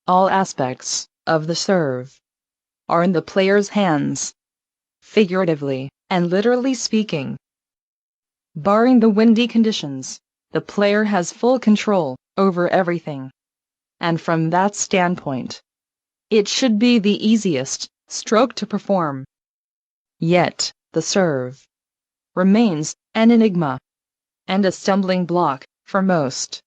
All aspects of the serve are in the player's hands, figuratively and literally speaking. Barring the windy conditions, the player has full control over everything, and from that standpoint, it should be the easiest stroke to perform. Yet, the serve remains an enigma and a stumbling block for most.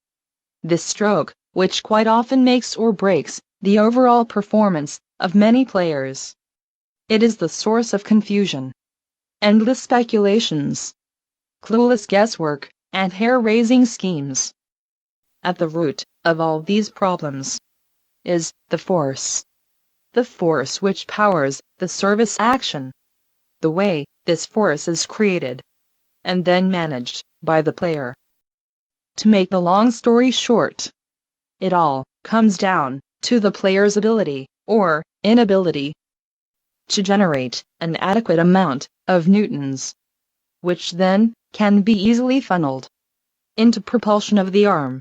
This stroke, which quite often makes or breaks the overall performance of many players. It is the source of confusion, endless speculations, clueless guesswork, and hair-raising schemes. At the root of all these problems is the force which powers the service action. The way this force is created and then managed by the player. To make the long story short, it all comes down to the player's ability or inability to generate an adequate amount of newtons, which then can be easily funneled into propulsion of the arm,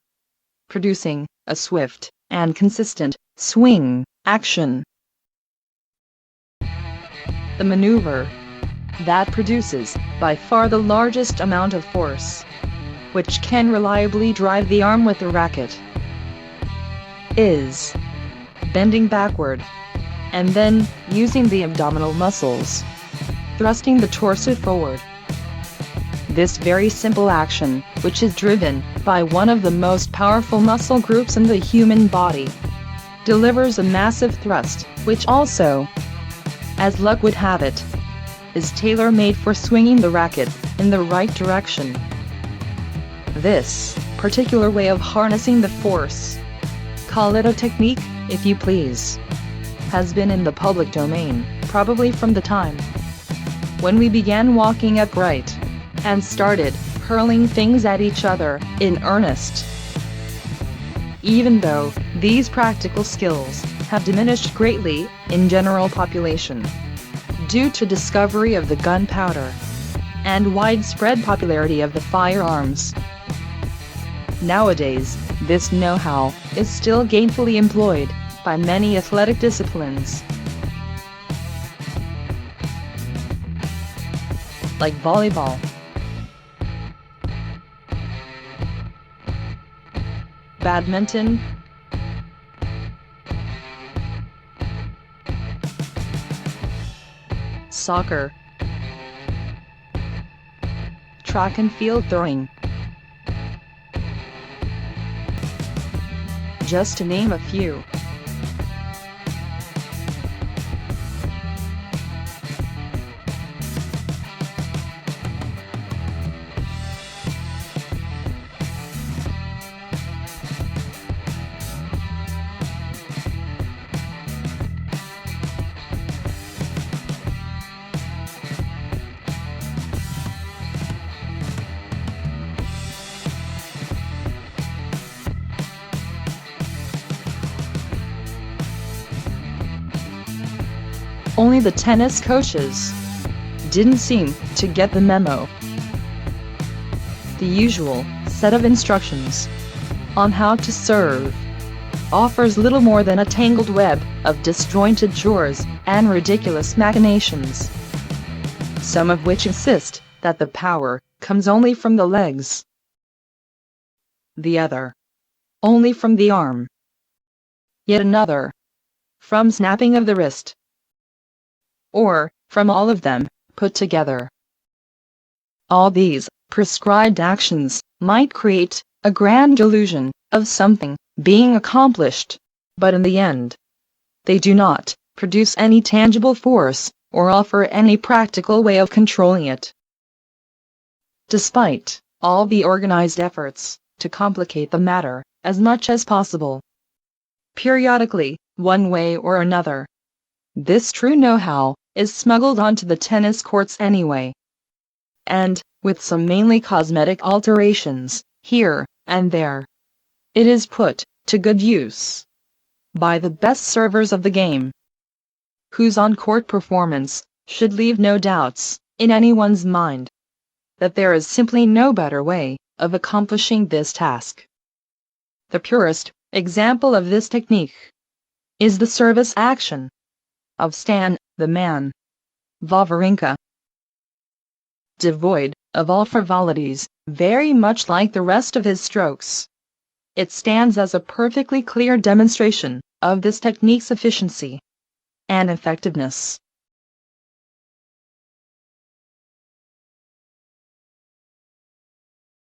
producing a swift and consistent swing action. The maneuver that produces by far the largest amount of force, which can reliably drive the arm with the racket, is bending backward and then using the abdominal muscles, thrusting the torso forward. This very simple action, which is driven by one of the most powerful muscle groups in the human body, delivers a massive thrust, which also, as luck would have it, is tailor-made for swinging the racket in the right direction. This particular way of harnessing the force, call it a technique if you please, has been in the public domain probably from the time when we began walking upright and started hurling things at each other in earnest. Even though these practical skills have diminished greatly in general population due to discovery of the gunpowder and widespread popularity of the firearms. Nowadays, this know-how is still gainfully employed by many athletic disciplines, like volleyball, badminton, soccer, track and field throwing, just to name a few. Only the tennis coaches didn't seem to get the memo. The usual set of instructions on how to serve offers little more than a tangled web of disjointed chores and ridiculous machinations, some of which insist that the power comes only from the legs, the other only from the arm, yet another from snapping of the wrist, or from all of them put together. All these prescribed actions might create a grand illusion of something being accomplished, but in the end, they do not produce any tangible force or offer any practical way of controlling it. Despite all the organized efforts to complicate the matter as much as possible, periodically, one way or another, this true know-how is smuggled onto the tennis courts anyway, and, with some mainly cosmetic alterations here and there, it is put to good use by the best servers of the game, whose on-court performance should leave no doubts in anyone's mind that there is simply no better way of accomplishing this task. The purest example of this technique is the service action of Stan, the man, Wawrinka. Devoid of all frivolities, very much like the rest of his strokes, it stands as a perfectly clear demonstration of this technique's efficiency and effectiveness.